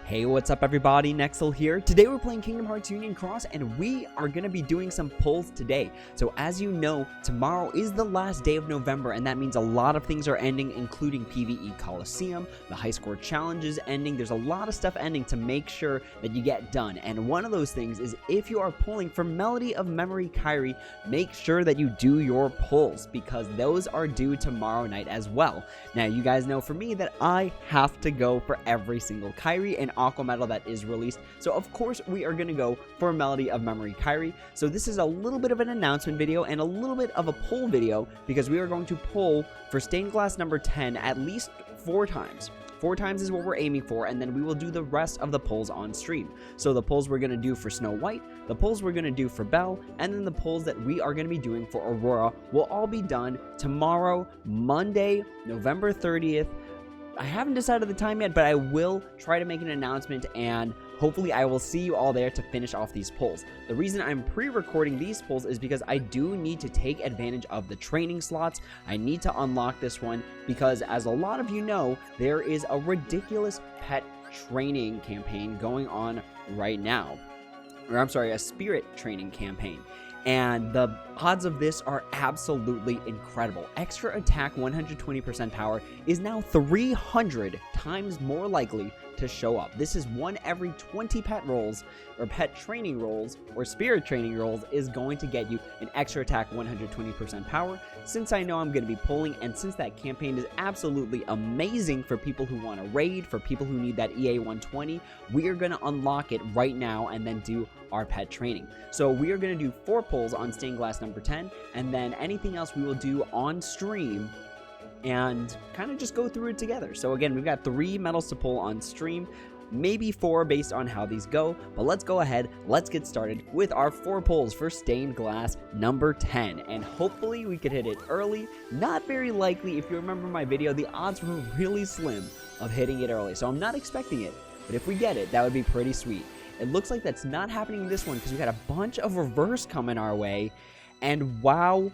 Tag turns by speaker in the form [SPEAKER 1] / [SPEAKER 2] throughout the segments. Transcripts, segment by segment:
[SPEAKER 1] Hey, what's up everybody, Nexel here. Today we're playing Kingdom Hearts Union Cross and we are going to be doing some pulls today. So as you know, tomorrow is the last day of November and that means a lot of things are ending, including PvE Coliseum, the high score challenge is ending. There's a lot of stuff ending to make sure that you get done. And one of those things is if you are pulling for Melody of Memory Kairi, make sure that you do your pulls because those are due tomorrow night as well. Now you guys know for me that I have to go for every single Kairi and Aqua Medal that is released, so of course we are going to go for Melody of Memory Kairi. So this is a little bit of an announcement video and a little bit of a pull video because we are going to pull for Stained Glass number 10 at least 4 times. 4 times is what we're aiming for, and then we will do the rest of the pulls on stream. So the pulls we're going to do for Snow White, the pulls we're going to do for Belle, and then the pulls that we are going to be doing for Aurora will all be done tomorrow, Monday, November 30th. I haven't decided the time yet, but I will try to make an announcement and hopefully I will see you all there to finish off these pulls. The reason I'm pre-recording these pulls is because I do need to take advantage of the training slots. I need to unlock this one because as a lot of you know, there is a ridiculous pet training campaign going on right now. Or I'm sorry, a spirit training campaign. And the odds of this are absolutely incredible. Extra attack 120% power is now 300 times more likely to show up. This is 1 every 20 pet rolls or pet training rolls or spirit training rolls is going to get you an extra attack 120% power. Since I know I'm going to be pulling and since that campaign is absolutely amazing for people who want to raid, for people who need that EA 120, we are going to unlock it right now and then do our pet training. So we are going to do 4 pulls on Stained Glass number 10 and then anything else we will do on stream and kind of just go through it together. So again, we've got 3 medals to pull on stream, maybe 4 based on how these go, but let's go ahead, let's get started with our 4 pulls for Stained Glass number 10, and hopefully we could hit it early. Not very likely. If you remember my video, the odds were really slim of hitting it early, so I'm not expecting it, but if we get it, that would be pretty sweet. It looks like that's not happening in this one because we got a bunch of reverse coming our way, and wow,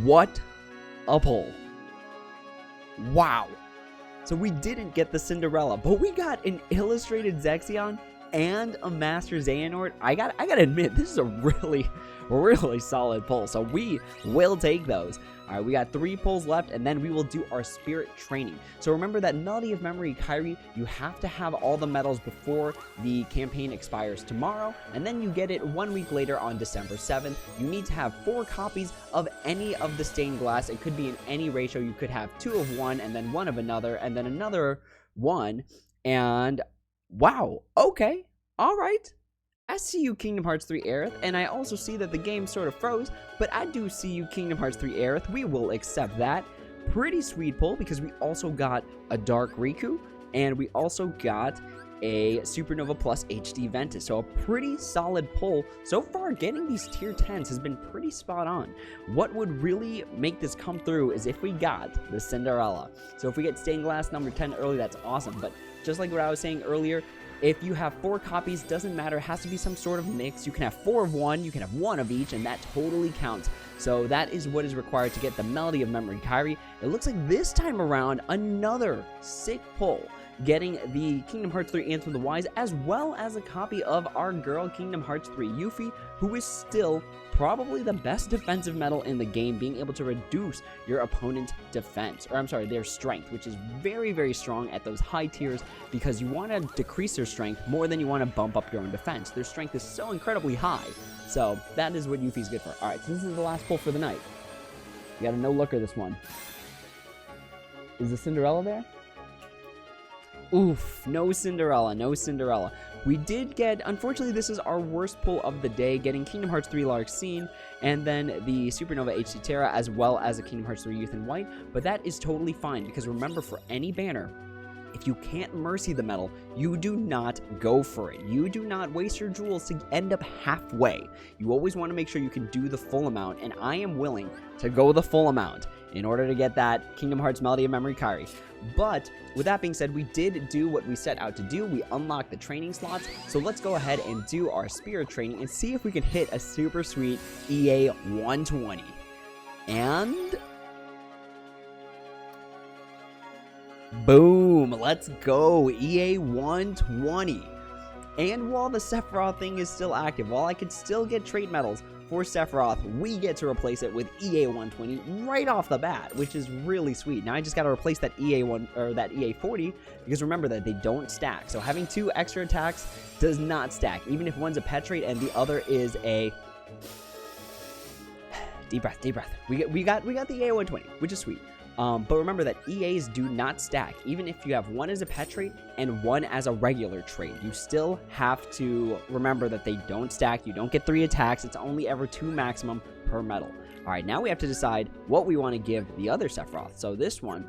[SPEAKER 1] what a pull. Wow. So we didn't get the Cinderella, but we got an illustrated Zexion and a Master Xehanort. I gotta admit, this is a really solid pull. So we will take those. All right, we got 3 pulls left, and then we will do our spirit training. So remember that Melody of Memory Kairi, you have to have all the medals before the campaign expires tomorrow, and then you get it 1 week later on December 7th. You need to have 4 copies of any of the stained glass. It could be in any ratio. You could have 2 of one, and then 1 of another, and then another one. And wow, okay, all right. I see you, Kingdom Hearts 3 Aerith, and I also see that the game sort of froze, but I do see you, Kingdom Hearts 3 Aerith. We will accept that. Pretty sweet pull because we also got a Dark Riku, and we also got a Supernova Plus HD Ventus. So a pretty solid pull. So far, getting these tier 10s has been pretty spot on. What would really make this come through is if we got the Cinderella. So if we get Stained Glass number 10 early, that's awesome. But just like what I was saying earlier, if you have 4 copies, doesn't matter, it has to be some sort of mix. You can have 4 of one, you can have 1 of each, and that totally counts. So that is what is required to get the Melody of Memory Kairi. It looks like this time around, another sick pull, getting the Kingdom Hearts 3 Anthem of the Wise, as well as a copy of our girl Kingdom Hearts 3 Yuffie, who is still probably the best defensive medal in the game, being able to reduce your opponent's defense, or I'm sorry, their strength, which is very, very strong at those high tiers because you want to decrease their strength more than you want to bump up your own defense. Their strength is so incredibly high, so that is what Yuffie's good for. Alright, so this is the last pull for the night. You got a no-looker this one. Is the Cinderella there? Oof, no Cinderella, no Cinderella. We did get, unfortunately, this is our worst pull of the day, getting Kingdom Hearts 3 Larxene, and then the Supernova HD Terra, as well as a Kingdom Hearts 3 Youth in White, but that is totally fine, because remember, for any banner, if you can't mercy the medal, you do not go for it. You do not waste your jewels to end up halfway. You always want to make sure you can do the full amount, and I am willing to go the full amount in order to get that Kingdom Hearts Melody of Memory Kairi. But with that being said, we did do what we set out to do. We unlocked the training slots. So let's go ahead and do our spirit training and see if we can hit a super sweet EA 120. And boom, let's go. EA 120. And while the Sephiroth thing is still active, while I could still get trait medals for Sephiroth, we get to replace it with EA120 right off the bat, which is really sweet. Now I just got to replace that EA40, because remember that they don't stack. So having 2 extra attacks does not stack, even if one's a pet trait and the other is a deep breath. We got the EA120, which is sweet. But remember that EAs do not stack. Even if you have one as a pet trait and one as a regular trait, you still have to remember that they don't stack. You don't get 3 attacks. It's only ever 2 maximum per medal. All right, now we have to decide what we want to give the other Sephiroth. So this one,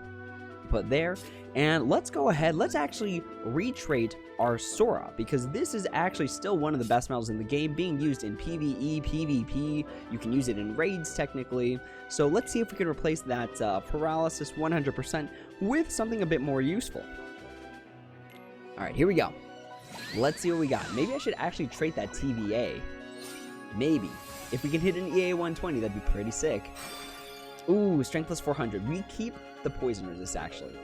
[SPEAKER 1] put there. And let's go ahead. Let's actually retrait our Sora, because this is actually still one of the best medals in the game, being used in PvE, PvP. You can use it in raids technically. So let's see if we can replace that paralysis 100% with something a bit more useful. All right, here we go. Let's see what we got. Maybe I should actually trait that TVA. Maybe. If we can hit an EA120, that'd be pretty sick. Ooh, strength plus 400. We keep the poison resist actually.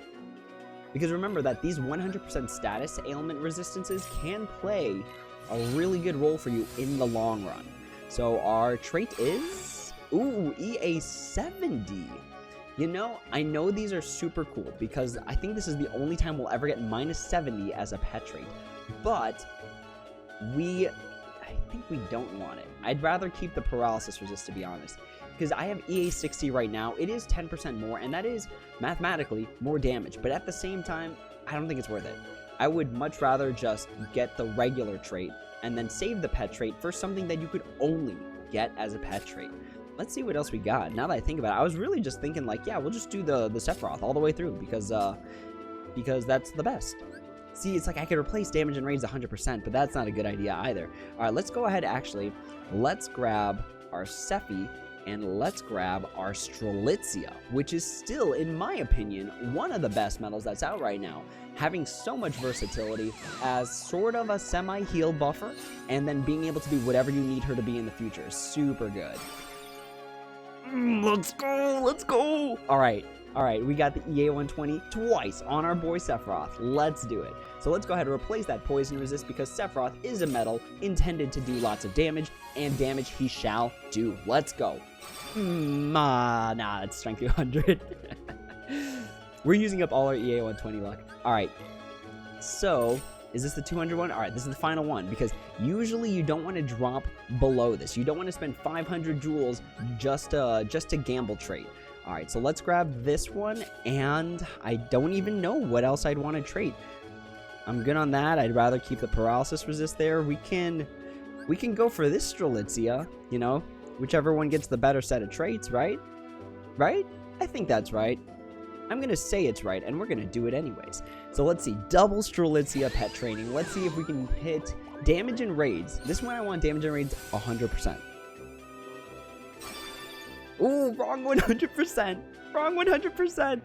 [SPEAKER 1] Because remember that these 100% status ailment resistances can play a really good role for you in the long run. So our trait is, ooh, EA70. You know, I know these are super cool because I think this is the only time we'll ever get -70 as a pet trait. But I think we don't want it. I'd rather keep the paralysis resist, to be honest. Because I have EA60 right now. It is 10% more, and that is mathematically more damage. But at the same time, I don't think it's worth it. I would much rather just get the regular trait and then save the pet trait for something that you could only get as a pet trait. Let's see what else we got. Now that I think about it, I was really just thinking like, yeah, we'll just do the Sephiroth all the way through because that's the best. See, it's like I could replace damage and raids 100%, but that's not a good idea either. All right, let's go ahead actually. Let's grab our Sephi and let's grab our Strelitzia, which is still, in my opinion, one of the best medals that's out right now. Having so much versatility as sort of a semi-heal buffer, and then being able to be whatever you need her to be in the future is super good. Let's go! Alright, we got the EA120 twice on our boy Sephiroth. Let's do it. So let's go ahead and replace that poison resist because Sephiroth is a medal intended to do lots of damage, and damage he shall do. Let's go. Nah, it's strength 200. We're using up all our EA120 luck. Alright, so is this the 200 one? Alright, this is the final one because usually you don't want to drop below this. You don't want to spend 500 jewels just to gamble trait. Alright, so let's grab this one, and I don't even know what else I'd want to trait. I'm good on that. I'd rather keep the paralysis resist there. We can go for this Strelitzia, you know, whichever one gets the better set of traits, right? Right? I think that's right. I'm going to say it's right, and we're going to do it anyways. So let's see, double Strelitzia pet training. Let's see if we can hit damage and raids. This one I want damage and raids 100%. Ooh, wrong 100%. Wrong 100%.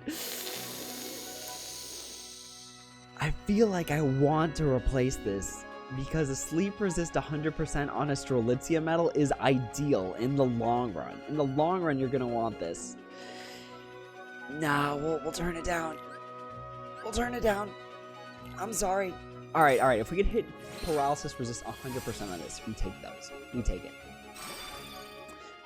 [SPEAKER 1] I feel like I want to replace this because a sleep resist 100% on a Strelitzia medal is ideal in the long run. In the long run, you're going to want this. Nah, we'll turn it down. We'll turn it down. I'm sorry. All right. If we could hit paralysis resist 100% on this, we take those. We take it.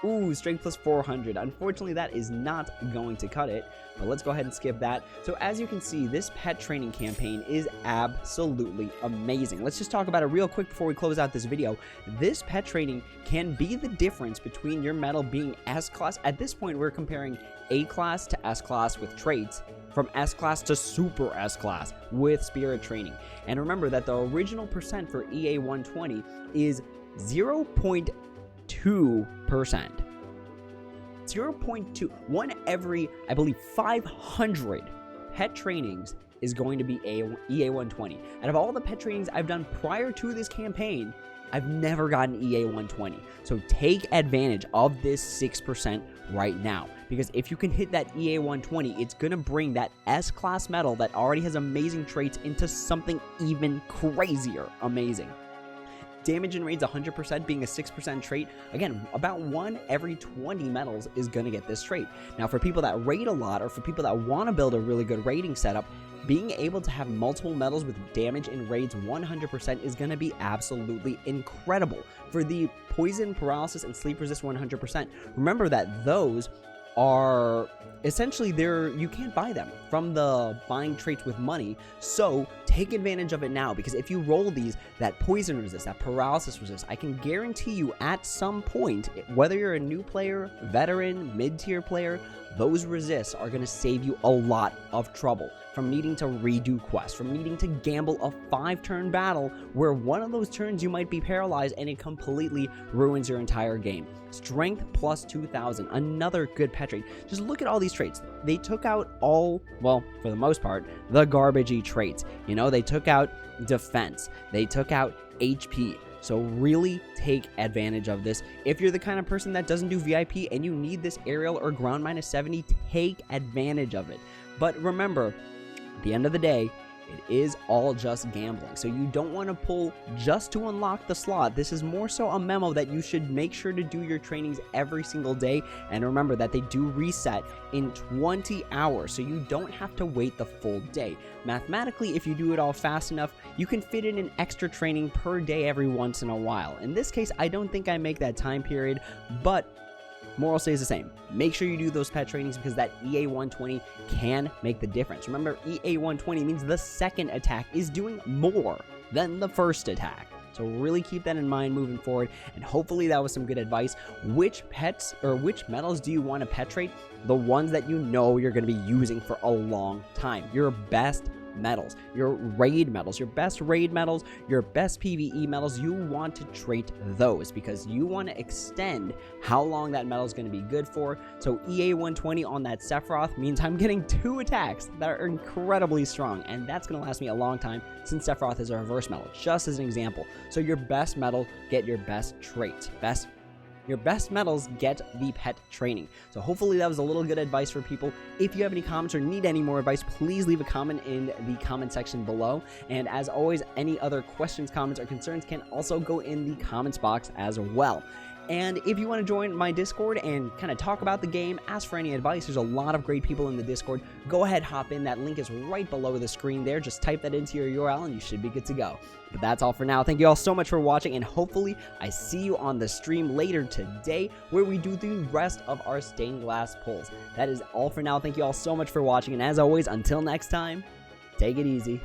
[SPEAKER 1] Ooh, strength plus 400. Unfortunately, that is not going to cut it, but let's go ahead and skip that. So as you can see, this pet training campaign is absolutely amazing. Let's just talk about it real quick before we close out this video. This pet training can be the difference between your medal being S-class. At this point, we're comparing A-class to S-class with traits, from S-class to Super S-class with spirit training. And remember that the original percent for EA120 is 0.2%. 0.2. One every, I believe, 500 pet trainings is going to be EA120. Out of all the pet trainings I've done prior to this campaign, I've never gotten EA120. So take advantage of this 6% right now. Because if you can hit that EA120, it's going to bring that S-class medal that already has amazing traits into something even crazier amazing. Damage and raids 100% being a 6% trait. Again, about 1 every 20 medals is going to get this trait. Now, for people that raid a lot or for people that want to build a really good raiding setup, being able to have multiple medals with damage and raids 100% is going to be absolutely incredible. For the poison, paralysis, and sleep resist 100%, remember that those are essentially you can't buy them from the buying traits with money, so take advantage of it now, because if you roll these, that poison resist, that paralysis resist, I can guarantee you at some point, whether you're a new player, veteran, mid-tier player, those resists are going to save you a lot of trouble from needing to redo quests, from needing to gamble a 5-turn battle where one of those turns you might be paralyzed and it completely ruins your entire game. Strength plus 2000, another good pet trait. Just look at all these traits. They took out all, well, for the most part, the garbagey traits. You know, they took out defense, they took out HP. So really take advantage of this. If you're the kind of person that doesn't do VIP and you need this aerial or ground minus 70, take advantage of it. But remember, at the end of the day, it is all just gambling. So you don't want to pull just to unlock the slot. This is more so a memo that you should make sure to do your trainings every single day. And remember that they do reset in 20 hours. So you don't have to wait the full day. Mathematically, if you do it all fast enough, you can fit in an extra training per day every once in a while. In this case, I don't think I make that time period, but moral stays the same. Make sure you do those pet trainings because that EA 120 can make the difference. Remember, EA 120 means the second attack is doing more than the first attack. So really keep that in mind moving forward, and hopefully that was some good advice. Which pets or which medals do you want to pet trait? The ones that you know you're going to be using for a long time. Your best medals, your raid medals, your best raid medals, your best PvE medals, you want to trait those because you want to extend how long that medal is going to be good for. So EA 120 on that Sephiroth means I'm getting 2 attacks that are incredibly strong, and that's going to last me a long time since Sephiroth is a reverse medal, just as an example. So your best medal, get your best traits. Your best medals get the pet training. So hopefully that was a little good advice for people. If you have any comments or need any more advice, please leave a comment in the comment section below. And as always, any other questions, comments, or concerns can also go in the comments box as well. And if you want to join my Discord and kind of talk about the game, ask for any advice, there's a lot of great people in the Discord. Go ahead, hop in. That link is right below the screen there. Just type that into your URL and you should be good to go. But that's all for now. Thank you all so much for watching, and hopefully I see you on the stream later today where we do the rest of our stained glass pulls. That is all for now. Thank you all so much for watching, and as always, until next time, take it easy.